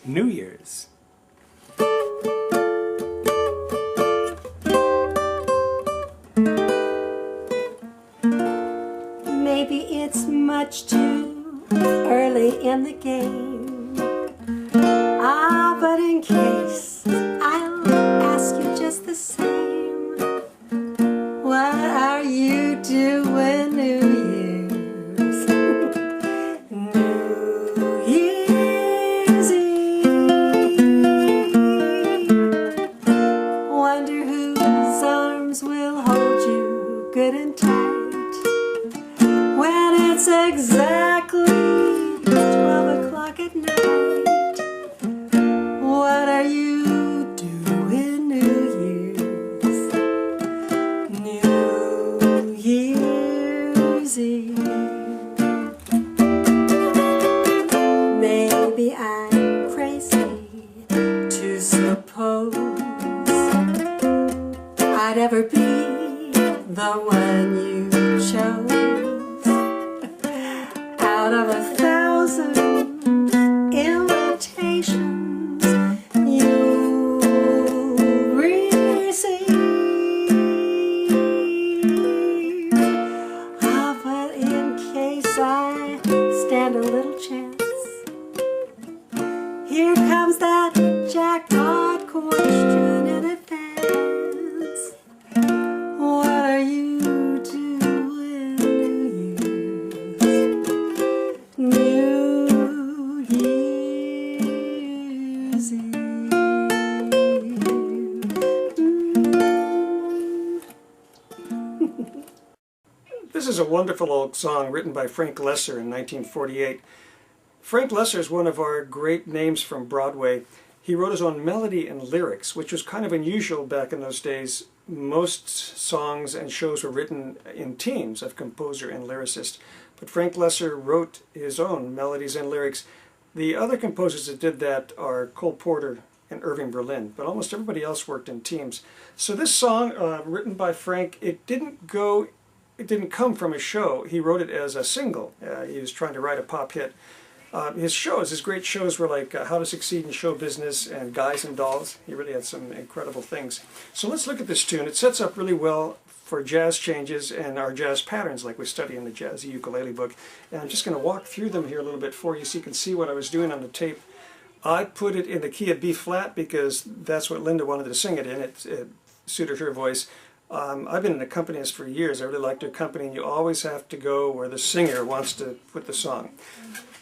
New Year's. Maybe it's much too early in the game. But in case, I'll ask you just the same. What are you doing New Year's? New Year's Eve. Wonder whose arms will hold you good and tight when it's exactly 12 o'clock at night. What are you doing New Year's? New Year's Eve. Maybe I'm crazy to suppose I'd ever be the one you chose out of 1,000 invitations you receive. But in case I stand a little chance, here comes that jackpot question in advance. What are you doing New Year's? New Year's Eve. This is a wonderful old song written by Frank Loesser in 1948. Frank Loesser is one of our great names from Broadway. He wrote his own melody and lyrics, which was kind of unusual back in those days. Most songs and shows were written in teams of composer and lyricist, but Frank Loesser wrote his own melodies and lyrics. The other composers that did that are Cole Porter and Irving Berlin, but almost everybody else worked in teams. So this song, written by Frank, it didn't come from a show. He wrote it as a single. He was trying to write a pop hit. His great shows were like How to Succeed in Show Business and Guys and Dolls. He really had some incredible things. So let's look at this tune. It sets up really well for jazz changes and our jazz patterns like we study in the Jazzy Ukulele book. And I'm just going to walk through them here a little bit for you so you can see what I was doing on the tape. I put it in the key of B flat because that's what Linda wanted to sing it in. It suited her voice. I've been an accompanist for years. I really like to accompany, and you always have to go where the singer wants to put the song.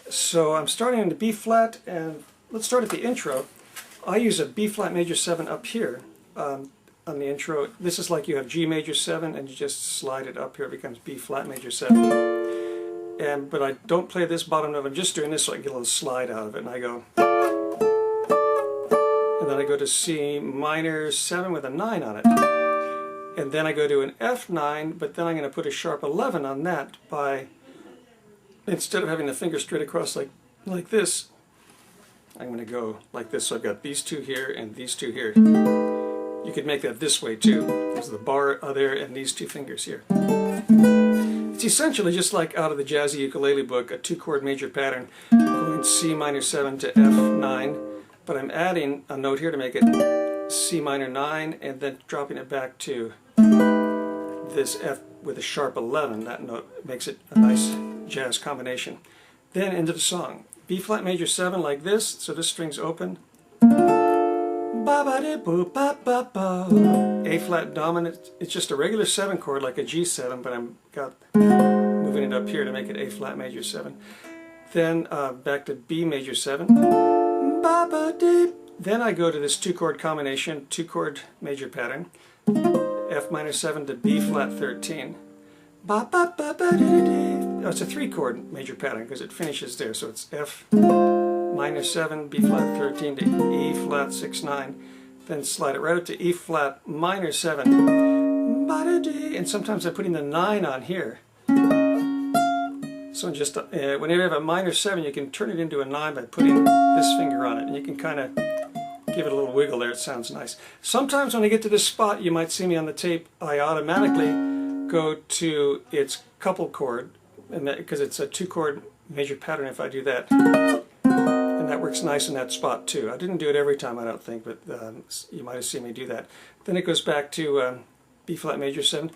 So I'm starting in the B flat, and let's start at the intro. I use a B flat major 7 up here on the intro. This is like you have G major 7 and you just slide it up here, it becomes B flat major 7. But I don't play this bottom note, I'm just doing this so I can get a little slide out of it, and I go. And then I go to C minor 7 with a 9 on it. And then I go to an F9, but then I'm going to put a sharp 11 on that by, instead of having the finger straight across like this, I'm going to go like this. So I've got these two here and these two here. You could make that this way too. There's the bar there and these two fingers here. It's essentially just like out of the Jazzy Ukulele book, a 2-chord major pattern, going C minor 7 to F9, but I'm adding a note here to make it C minor 9 and then dropping it back to this F with a sharp 11. That note makes it a nice jazz combination. Then into the song. B flat major 7 like this, so this string's open. A flat dominant, it's just a regular 7 chord like a G7, but I'm moving it up here to make it A flat major 7. Then back to B major 7. Then I go to this 2-chord combination, 2-chord major pattern. F minor 7 to B flat 13. Oh, it's a 3-chord major pattern because it finishes there, so it's F minor 7, B flat 13 to E flat 6, 9. Then slide it right up to E flat minor 7. And sometimes I'm putting the 9 on here. So just whenever you have a minor 7, you can turn it into a 9 by putting this finger on it, and you can kind of give it a little wiggle there. It sounds nice. Sometimes when I get to this spot, you might see me on the tape, I automatically go to its couple chord, because it's a 2-chord major pattern if I do that. And that works nice in that spot too. I didn't do it every time, I don't think, but you might have seen me do that. Then it goes back to B flat major 7,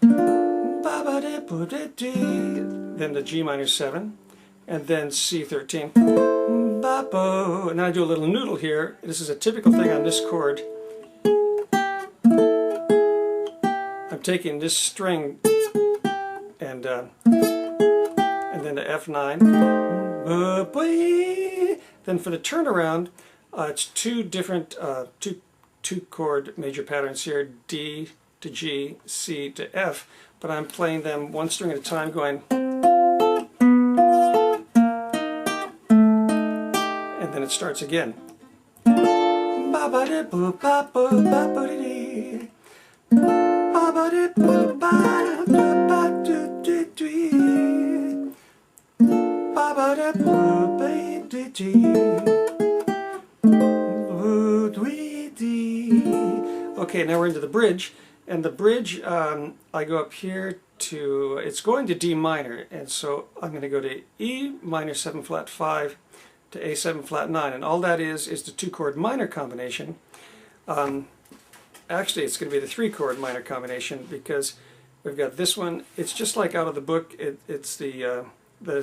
then the G minor 7, and then C13. And then I do a little noodle here. This is a typical thing on this chord. I'm taking this string and then the F9. Then for the turnaround, it's two different two chord major patterns here: D to G, C to F. But I'm playing them one string at a time, going, and then it starts again. Okay, now we're into the bridge, and the bridge, I go up here to, it's going to D minor, and so I'm going to go to E minor 7 flat 5 to A7 flat 9, and all that is the 2 chord minor combination. Actually, it's going to be the 3 chord minor combination, because we've got this one. It's just like out of the book. It's the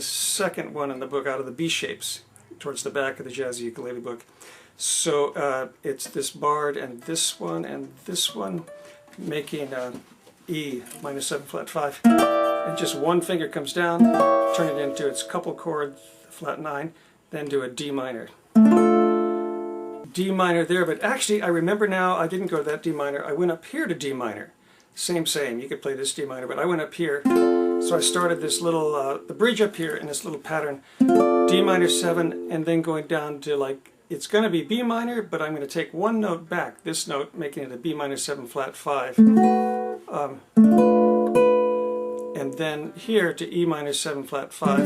second one in the book, out of the B shapes, towards the back of the jazzy ukulele book. So it's this barred and this one making E minor 7 flat 5, and just one finger comes down, turn it into its couple chord flat 9, then do a D minor. D minor there, but actually I remember now I didn't go to that D minor. I went up here to D minor. Same, you could play this D minor, but I went up here. So I started this little, the bridge up here in this little pattern, D minor 7, and then going down to, like, it's going to be B minor, but I'm going to take one note back, this note, making it a B minor 7 flat 5. And then here to E minor 7 flat 5,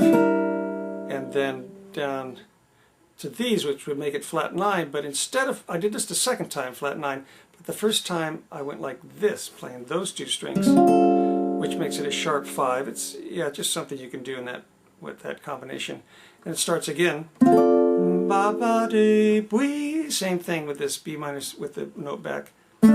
and then down to these, which would make it flat 9, but instead of, I did this the second time, flat 9, but the first time I went like this, playing those 2 strings, which makes it a sharp 5. It's, yeah, just something you can do in that, with that combination. And it starts again. Same thing with this B minor, with the note back. E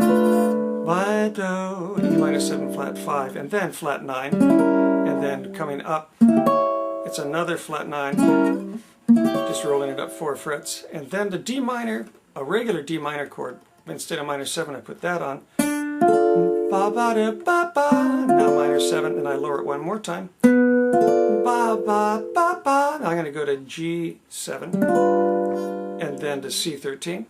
minor 7 flat 5, and then flat 9, and then coming up, it's another flat 9, just rolling it up 4 frets, and then the D minor, a regular D minor chord. Instead of minor 7, I put that on. Now minor 7, and I lower it one more time. Now I'm going to go to G7, and then to C13,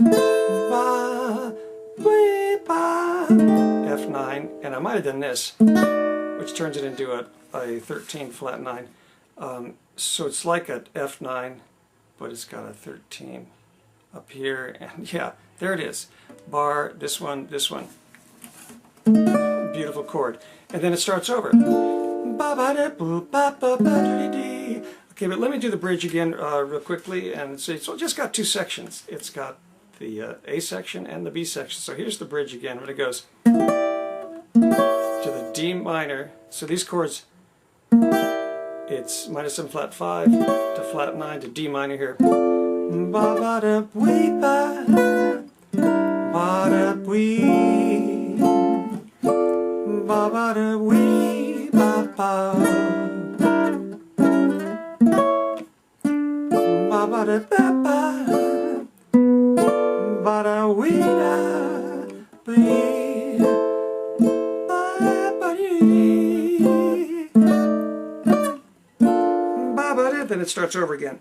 F9, and I might have done this, which turns it into a 13 flat 9. So it's like an F9, but it's got a 13 up here, and yeah, there it is. Bar, this one. Beautiful chord. And then it starts over. Okay, but let me do the bridge again real quickly, and so it's just got 2 sections. It's got the A section and the B section. So here's the bridge again, when it goes to the D minor. So these chords, it's minor 7 flat 5 to flat 9 to D minor here. Then it starts over again.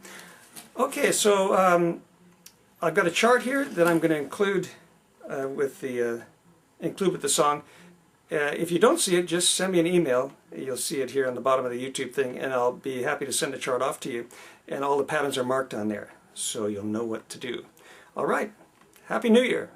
Okay, so I've got a chart here that I'm going to include with the song. If you don't see it, just send me an email. You'll see it here on the bottom of the YouTube thing, and I'll be happy to send the chart off to you. And all the patterns are marked on there, so you'll know what to do. All right, Happy New Year!